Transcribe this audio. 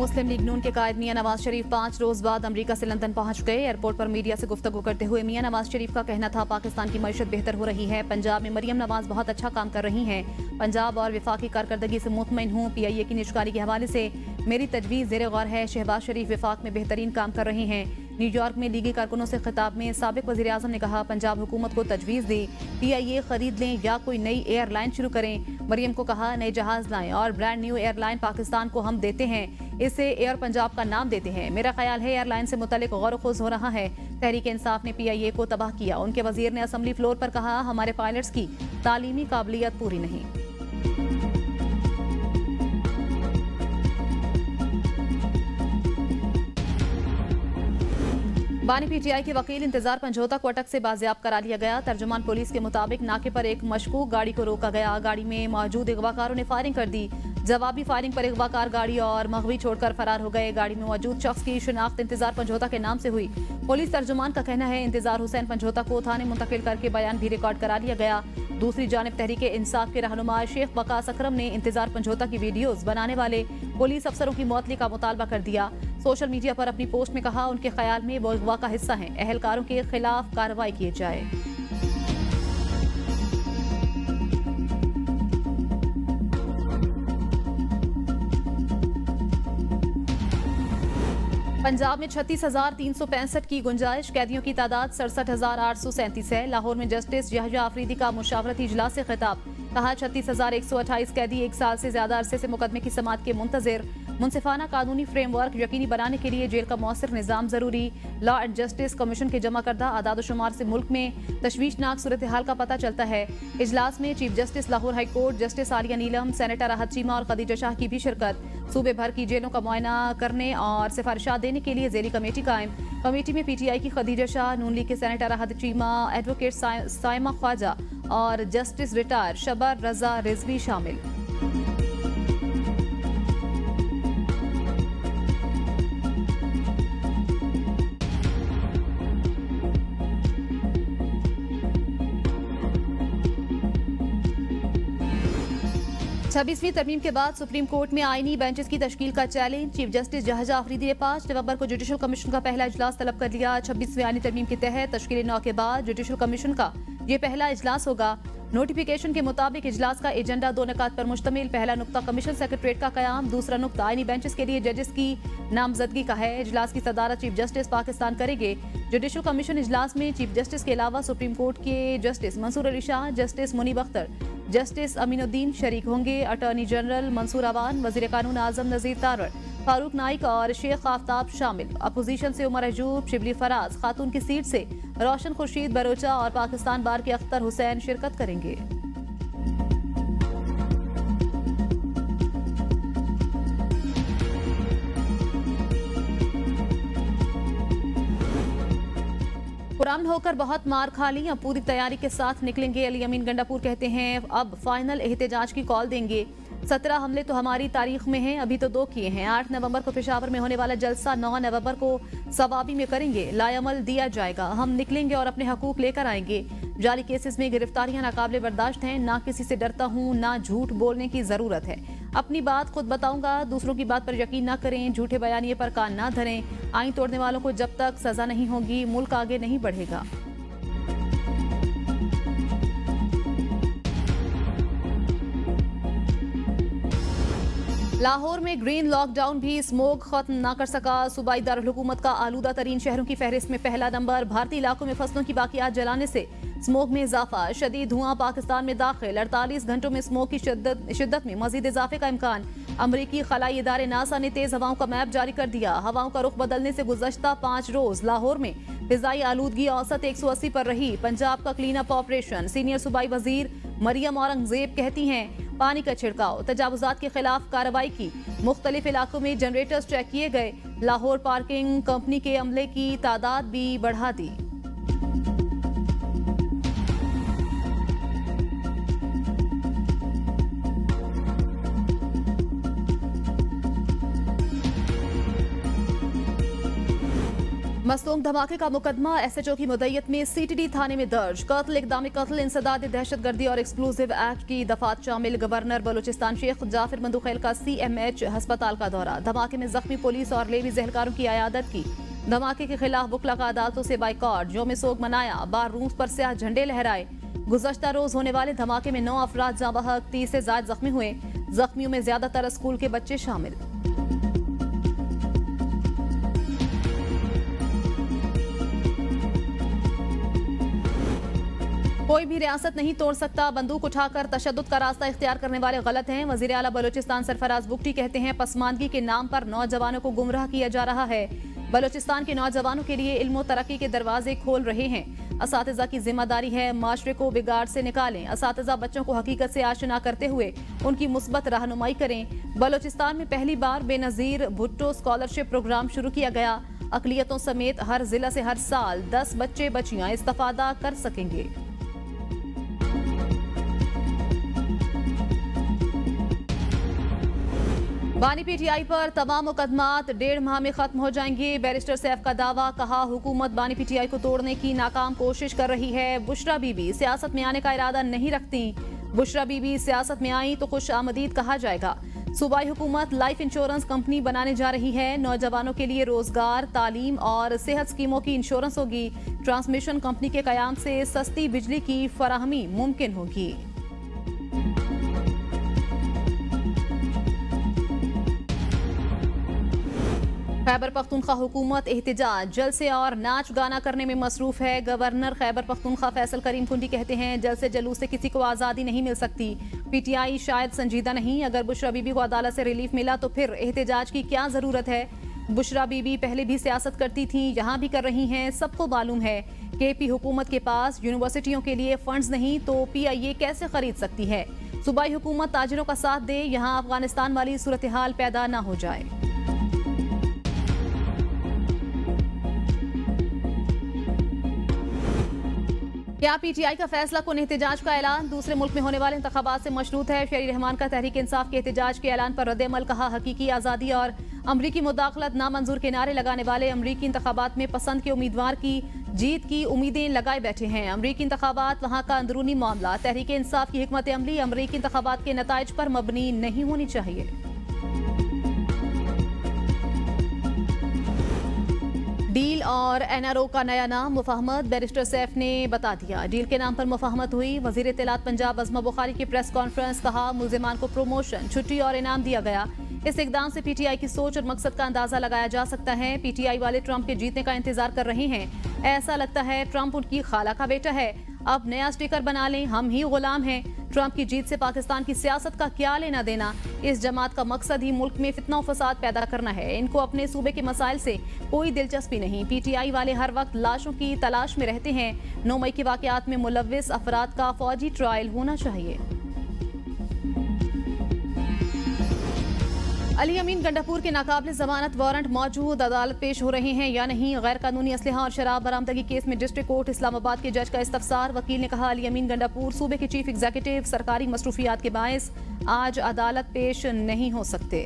मुस्लिम league नून के कायद मियां नवाज शरीफ 5 रोज बाद America से लंदन पहुंच गए। एयरपोर्ट पर मीडिया से गुफ्तगू करते हुए मियां नवाज शरीफ का कहना था, पाकिस्तान की मईशत बेहतर हो रही है। पंजाब में मरियम नवाज बहुत अच्छा काम कर रही हैं। पंजाब और विफाकी कारकर्दगी से मुतमईन हूं। PIA की निष्कारी के हवाले से मेरी तजवीज़ ज़ेर गौर है। शहबाज शरीफ विफाक में बेहतरीन काम कर रहे हैं। न्यूयॉर्क में लीगी कारकुनों से खिताब में साबिक वज़ीर आज़म ने कहा, पंजाब हुकूमत को तजवीज़ दी PIA खरीद लें या कोई नई एयरलाइन शुरू करें। मरियम को कहा, नए जहाज लाएं और ब्रांड न्यू एयरलाइन पाकिस्तान को हम देते हैं, इसे एयर पंजाब का नाम देते हैं। मेरा ख्याल है एयरलाइन से मुतल्लिक गौर खुज हो रहा है। तहरीक इंसाफ ने PIA को तबाह किया। उनके वजीर ने असम्बली फ्लोर पर कहा, हमारे पायलट्स की तालीमी काबिलियत पूरी नहीं। बानी PTI के वकील इंतजार पंजोता को अटक से बाजियाब करा लिया गया। तर्जुमान पुलिस के मुताबिक नाके पर एक मशकूक गाड़ी को रोका गया। गाड़ी में मौजूद अगवाकारों ने फायरिंग कर दी। जवाबी फायरिंग पर अगवाकार गाड़ी और मगवी छोड़कर फरार हो गए। गाड़ी में मौजूद शख्स की शिनाख्त इंतजार पंजोता के नाम से हुई। पुलिस तर्जुमान का कहना है, इंतजार हुसैन पंजोता को थाने मुंतकिल करके बयान भी रिकॉर्ड करा लिया गया। दूसरी जानिब तहरीक इंसाफ के रहनुमा शेख वकास अकरम ने इंतजार पंजोता की वीडियोज बनाने वाले पुलिस अफसरों की मौतली का मुतालबा कर दिया। सोशल मीडिया पर अपनी पोस्ट में कहा, उनके ख्याल में वो अगवा का हिस्सा हैं। अहलकारों के खिलाफ कार्रवाई की जाए। पंजाब में 36,365 की गुंजाइश। कैदियों की तादाद 67,837 है। लाहौर में जस्टिस यहया आफरीदी का मुशावरती इजलास से खिताब। कहा, 36,128 कैदी एक साल से ज्यादा अरसे से मुकदमे की समाअत के मुंतजिर। मुनसिफाना कानूनी फ्रेमवर्क यकीनी बनाने के लिए जेल का मौसर निज़ाम जरूरी। लॉ एंड जस्टिस कमीशन के जमा करदा आदाद शुमार से मुल्क में तशवीशनाक सूरत हाल का पता चलता है। इजलास में chief justice Lahore high court, justice Aliya Neelam, senator Rahat Cheema और खदीजा शाह की भी शिरकत। सूबे भर की जेलों का मुआयना करने और सिफारिशात देने के लिए जेली कमेटी कायम। कमेटी में PTI की खदीजा शाह, नून लीग के सेनेटर राहत चीमा, एडवोकेट साइमा ख्वाजा और जस्टिस रिटायर शबर रजा रिजवी शामिल। छब्बीसवीं तरमीम के बाद सुप्रीम कोर्ट में आईनी बेंचेस की तश्कील का चैलेंज। चीफ जस्टिस यहया आफरीदी ने 5 नवंबर को जुडिशल कमीशन का पहला इजलास तलब कर लिया। 26वीं आईनी तरमीम के तहत तश्कील 9 के बाद जुडिशल कमीशन का ये पहला इजलास होगा। नोटिफिकेशन के मुताबिक इजलास का एजेंडा 2 नुकात पर मुश्तमिल। पहला नुकता कमीशन सेक्रेटरीट का कयाम, दूसरा नुकता आईनी बेंचेस के लिए जजेस की नामजदगी का है। इजलास की सदारत चीफ जस्टिस पाकिस्तान करेंगे। जुडिशल कमीशन इजलास में चीफ जस्टिस के अलावा सुप्रीम कोर्ट के justice Mansoor Ali Shah, justice Munib Akhtar, justice Aminuddin शरीक होंगे। अटॉर्नी जनरल मंसूर अवान, वजीर कानून आजम नजीर तारड़, फारूक नाइक और शेख आफ्ताब शामिल। अपोजिशन से उमर अजूब, शिबली फराज, खातून की सीट से रोशन खुर्शीद बरोचा और पाकिस्तान बार के अख्तर हुसैन शिरकत करेंगे। पुरान होकर बहुत मार खा ली, अब पूरी तैयारी के साथ निकलेंगे। अली अमीन गंडापुर कहते हैं, अब फाइनल एहतजाज की कॉल देंगे। 17 हमले तो हमारी तारीख में हैं, अभी तो 2 किए हैं। 8 नवंबर को पेशावर में होने वाला जलसा 9 नवंबर को सवाबी में करेंगे। लायमल दिया जाएगा, हम निकलेंगे और अपने हकूक लेकर आएंगे। जाली केसेस में गिरफ्तारियां नाकाबिले बर्दाश्त हैं। ना किसी से डरता हूं, ना झूठ बोलने की जरूरत है। अपनी बात खुद बताऊंगा, दूसरों की बात पर यकीन ना करें। झूठे बयानिए पर कान ना धरें। आईन तोड़ने वालों को जब तक सजा नहीं होगी, मुल्क आगे नहीं बढ़ेगा। लाहौर में ग्रीन लॉकडाउन भी स्मोक खत्म ना कर सका। सूबाई दारुल हुकूमत का आलूदा तरीन शहरों की फहरिस्त में पहला नंबर। भारतीय इलाकों में फसलों की बाकियात जलाने से स्मोक में इजाफा। शदीद धुआं पाकिस्तान में दाखिल। 48 घंटों में स्मोक की शिद्दत में मजीद इजाफे का इम्कान। अमरीकी खलाई इदारे नासा ने तेज हवाओं का मैप जारी कर दिया। हवाओं का रुख बदलने से गुज़श्ता 5 रोज लाहौर में फिजाई आलूदगी औसत 180 पर रही। पंजाब का क्लीन अप ऑपरेशन। सीनियर सूबाई वजीर मरियम औरंगजेब कहती हैं, पानी का छिड़काव, तजावुजात के खिलाफ कार्रवाई की। मुख्तलिफ इलाकों में जनरेटर्स चेक किए गए। लाहौर पार्किंग कंपनी के अमले की तादाद भी बढ़ा दी। मस्तूंग धमाके का मुकदमा एसएचओ की मुद्दईयत में सीटीडी थाने में दर्ज। कत्ल, इक़दाम कत्ल, इंसदाद दहशतगर्दी और एक्सक्लूसिव एक्ट की दफात शामिल। गवर्नर बलूचिस्तान शेख जाफिर मंदुखैल का सीएमएच अस्पताल का दौरा। धमाके में जख्मी पुलिस और लेवीज एहलकारों की इयादत की। धमाके के खिलाफ बुकला का अदालतों से बाइकॉट, यौम सोग मनाया, बार रूम पर स्याह झंडे लहराए। गुज़श्ता रोज होने वाले धमाके में 9 अफराद जाँ बहक, 30 से ज्यादा जख्मी हुए। जख्मियों में ज्यादातर स्कूल के बच्चे शामिल। कोई भी रियासत नहीं तोड़ सकता, बंदूक उठाकर तशद्दुद का रास्ता इख्तियार करने वाले गलत हैं। वज़ीर आला बलूचिस्तान सरफराज बुगटी कहते हैं पसमानदगी के नाम पर नौजवानों को गुमराह किया जा रहा है। बलूचिस्तान के नौजवानों के लिए इल्म और तरक्की के दरवाजे खोल रहे हैं। असातिज़ा की जिम्मेदारी है माशरे को बिगाड़ से निकालें। असातिज़ा बच्चों को हकीकत से आशना करते हुए उनकी मुस्बत रहनुमाई करें। बलूचिस्तान में पहली बार बेनज़ीर भुट्टो स्कॉलरशिप प्रोग्राम शुरू किया गया। अक़लियतों समेत हर जिला से हर साल 10 बच्चे बच्चियां इस्तिफ़ादा कर सकेंगे। बानी पीटीआई पर तमाम मुकदमात 1.5 माह में खत्म हो जाएंगे। बैरिस्टर सैफ का दावा, कहा हुकूमत बानी पीटीआई को तोड़ने की नाकाम कोशिश कर रही है। बुशरा बीबी सियासत में आने का इरादा नहीं रखती। बुशरा बीबी सियासत में आई तो खुश आमदीद कहा जाएगा। सूबाई हुकूमत लाइफ इंश्योरेंस कंपनी बनाने जा रही है। नौजवानों के लिए रोजगार, तालीम और सेहत स्कीमों की इंश्योरेंस होगी। ट्रांसमिशन कंपनी के कयाम से सस्ती बिजली की फराहमी मुमकिन होगी। खैबर पख्तूनख्वा हुकूमत एहतिजाज, जलसे और नाच गाना करने में मसरूफ है। गवर्नर खैबर पख्तूनख्वा फैसल करीम कुंडी कहते हैं जलसे जलूस से किसी को आज़ादी नहीं मिल सकती। पीटीआई शायद संजीदा नहीं। अगर बुशरा बीबी को अदालत से रिलीफ मिला तो फिर एहतिजाज की क्या जरूरत है। बुशरा बीबी पहले भी सियासत करती थी, यहाँ भी कर रही हैं। सबको मालूम है केपी हुकूमत के पास यूनिवर्सिटियों के लिए फंड्स नहीं तो पीआईए कैसे खरीद सकती है। सूबाई हुकूमत ताजिरों का साथ दे, यहाँ अफगानिस्तान वाली सूरत हाल पैदा न हो जाए। क्या पीटीआई का फैसला कुन एहतिजाज का ऐलान दूसरे मुल्क में होने वाले इंतखाबात से मशरूत है। शरीर रहमान का तहरीक इंसाफ के एहतिजाज के ऐलान पर रद्द-ए-अमल, कहा हकीकी आज़ादी और अमरीकी मुदाखलत नामंजूर के नारे लगाने वाले अमरीकी इंतखाबात में पसंद के उम्मीदवार की जीत की उम्मीदें लगाए बैठे हैं। अमरीकी इंतखाबात वहाँ का अंदरूनी मामला। तहरीक इंसाफ की हिकमत अमली अमरीकी इंतखाबात के नताइज पर मबनी नहीं होनी चाहिए। डील और एनआरओ का नया नाम मुफाहमत, बैरिस्टर सैफ ने बता दिया। डील के नाम पर मुफाहमत हुई। वजीर इत्तलात पंजाब अज़मा बुखारी की प्रेस कॉन्फ्रेंस, कहा मुल्जिमान को प्रमोशन, छुट्टी और इनाम दिया गया। इस इकदाम से पीटीआई की सोच और मकसद का अंदाजा लगाया जा सकता है। पीटीआई वाले ट्रंप के जीतने का इंतजार कर रहे हैं। ऐसा लगता है ट्रंप उनकी खाला का बेटा है। अब नया स्टिकर बना लें, हम ही गुलाम हैं। ट्रंप की जीत से पाकिस्तान की सियासत का क्या लेना देना। इस जमात का मकसद ही मुल्क में फितना और फसाद पैदा करना है। इनको अपने सूबे के मसाइल से कोई दिलचस्पी नहीं। पीटीआई वाले हर वक्त लाशों की तलाश में रहते हैं। 9 मई के वाकयात में मुलव्विस अफराद का फौजी ट्रायल होना चाहिए। अली अमीन गंडापुर के नाकाबिल जमानत वारंट मौजूद, अदालत पेश हो रहे हैं या नहीं। गैर कानूनी असलहा और शराब बरामदगी केस में डिस्ट्रिक्ट कोर्ट इस्लामाबाद के जज का इस्तफसार। वकील ने कहा अली अमीन गंडापुर सूबे के चीफ एग्जीक्यूटिव सरकारी मसरूफियात के बायस आज अदालत पेश नहीं हो सकते।